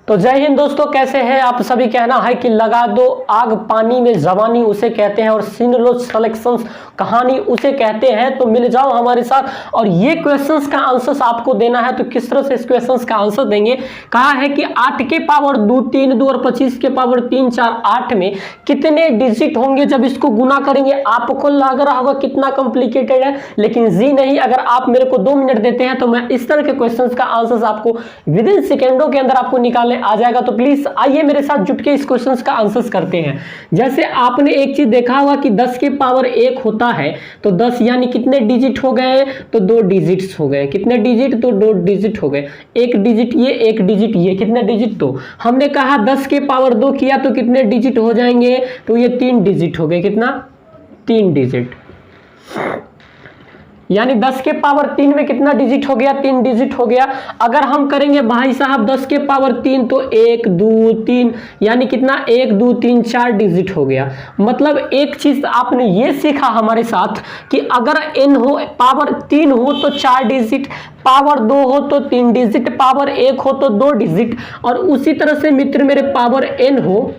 तो जय हिंद दोस्तों, कैसे हैं आप सभी। कहना है कि लगा दो आग पानी में जवानी उसे कहते हैं, और सुन लो सिलेक्शंस कहानी उसे कहते हैं। तो मिल जाओ हमारे साथ और ये क्वेश्चंस का आंसर्स आपको देना है। तो किस तरह से इस क्वेश्चंस का आंसर देंगे, कहा है कि 8 के पावर 2 3 2 और 25 के पावर 3 4 8 में कितने डिजिट होंगे जब इसको गुना करेंगे। आपको लग रहा होगा कितना कॉम्प्लिकेटेड है, लेकिन जी नहीं। अगर आप मेरे को 2 मिनट देते हैं तो मैं इस तरह के क्वेश्चंस का आंसर्स आपको विद इन सेकेंडों के अंदर आपको निकालने आ जाएगा। तो प्लीज आइए मेरे साथ जुट के इस क्वेश्चंस का आंसर्स करते हैं। जैसे आपने एक चीज देखा होगा कि 10 के पावर 1 होता है, तो 10 यानी कितने डिजिट हो गए, तो 2 डिजिट्स हो गए। कितने डिजिट, तो 2 डिजिट हो गए। एक डिजिट ये, एक डिजिट ये, कितने डिजिट, तो हमने कहा 10 के पावर 2 किया तो कितने डिजिट हो जाएंगे, तो ये 3 डिजिट हो गए। कितना, 3 डिजिट। यानी 10 के पावर 3 में कितना डिजिट हो गया, 3 डिजिट हो गया। अगर हम करेंगे भाई साहब 10 के पावर 3 तो 1 2 3 यानी कितना, 1 2 3 4 डिजिट हो गया। मतलब एक चीज आपने ये सीखा हमारे साथ कि अगर n हो पावर 3 हो तो 4 डिजिट, पावर 2 हो तो 3 डिजिट, पावर 1 हो तो 2 डिजिट। और उसी तरह से मित्र मेरे पावर n हो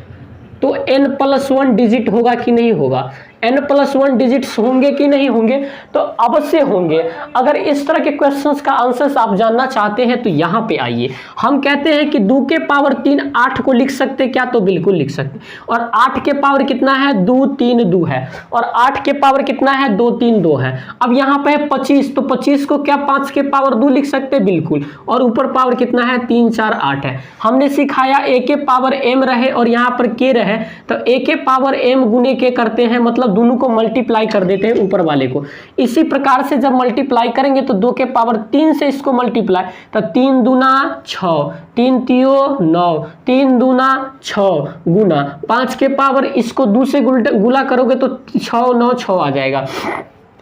तो n+1 डिजिट होगा कि नहीं होगा, n+1 डिजिट्स होंगे कि नहीं होंगे, तो अवश्य होंगे। अगर इस तरह के क्वेश्चंस का आंसर्स आप जानना चाहते हैं तो यहाँ पे आइए। हम कहते हैं कि 2 के पावर 3 8 को लिख सकते क्या, तो बिल्कुल लिख सकते। और 8 के पावर कितना है, 2 3 2 है। और 8 के पावर कितना है, 2 3 2 है। अब यहाँ पे 25, तो 25 को क्या 5 के पावर 2 लिख सकते, बिल्कुल। और ऊपर पावर कितना है, 3 4 8 है। हमने सिखाया a के पावर m रहे और यहाँ पर k रहे, तो a के पावर m गुने के करते हैं, मतलब दोनों को मल्टीप्लाई कर देते हैं ऊपर वाले को। इसी प्रकार से जब मल्टीप्लाई करेंगे तो 2 के पावर 3 से इसको मल्टीप्लाई, तो 3 दूना 6, 3 तियो 9, 3 दूना 6 गुना 5 के पावर इसको 2 से गुला करोगे तो 6 9 6 आ जाएगा।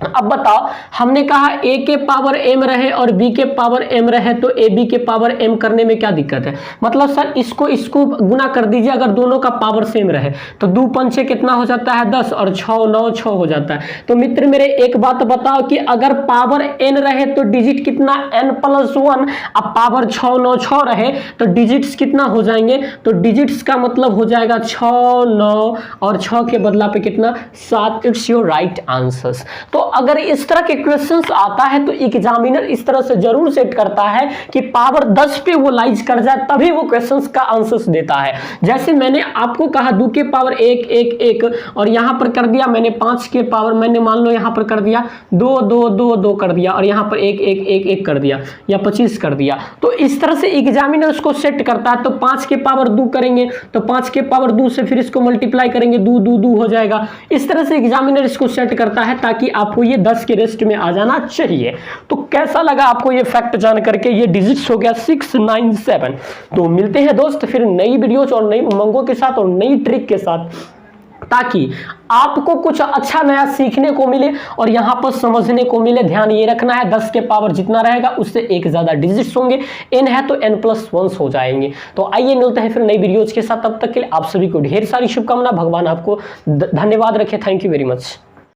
अब बताओ, हमने कहा a के पावर m रहे और b के पावर m रहे, तो ab के पावर m करने में क्या दिक्कत है। मतलब सर इसको गुना कर दीजिए, अगर दोनों का पावर सेम रहे तो 2 5 6 कितना हो जाता है, 10, और 6 9 6 हो जाता है। तो मित्र मेरे एक बात बताओ कि अगर पावर n रहे तो डिजिट कितना, n+1। अब पावर 6 9 6 रहे तो डिजिट्स कितना हो जाएंगे, तो डिजिट्स का मतलब हो जाएगा 6 9 और 6 के बदला पे कितना, 7। It's your right answers. तो अगर इस तरह के क्वेश्चंस आता है तो एग्जामिनर इस तरह से जरूर सेट करता है कि पावर 10 पे वो लाइज कर जाए, तभी वो क्वेश्चंस का आंसर्स देता है। जैसे मैंने आपको कहा 2 के पावर 1 1 1 और यहां पर कर दिया मैंने 5 के पावर, मैंने मान लो यहां पर कर दिया 2 2 2 2 कर दिया, और यहां पर 1 1 1 1 कर दिया, या 25 कर दिया। तो इस तरह से एग्जामिनर उसको सेट करता है। तो 5 के पावर 2 करेंगे तो 5 के पावर 2 से फिर इसको मल्टीप्लाई करेंगे, 2 2 2 हो जाएगा। इस तरह से एग्जामिनर इसको सेट करता है ताकि आपको ये 10 के रेस्ट में आ जाना चाहिए। तो कैसा लगा आपको ये फैक्ट जान करके। ये डिजिट्स हो गया 6 9 7। तो मिलते हैं दोस्त फिर नई वीडियोज और नई उमंगों के साथ और नई ट्रिक के साथ, ताकि आपको कुछ अच्छा नया सीखने को मिले और यहां पर समझने को मिले। ध्यान ये रखना है 10 के पावर जितना रहेगा उससे एक ज्यादा डिजिट्स होंगे, n है तो n+1 हो जाएंगे। तो आइए मिलते हैं फिर नई वीडियोज के साथ। तब तक के लिए आप सभी को ढेर सारी शुभकामना। भगवान आपको धन्यवाद रखे। Thank you very much.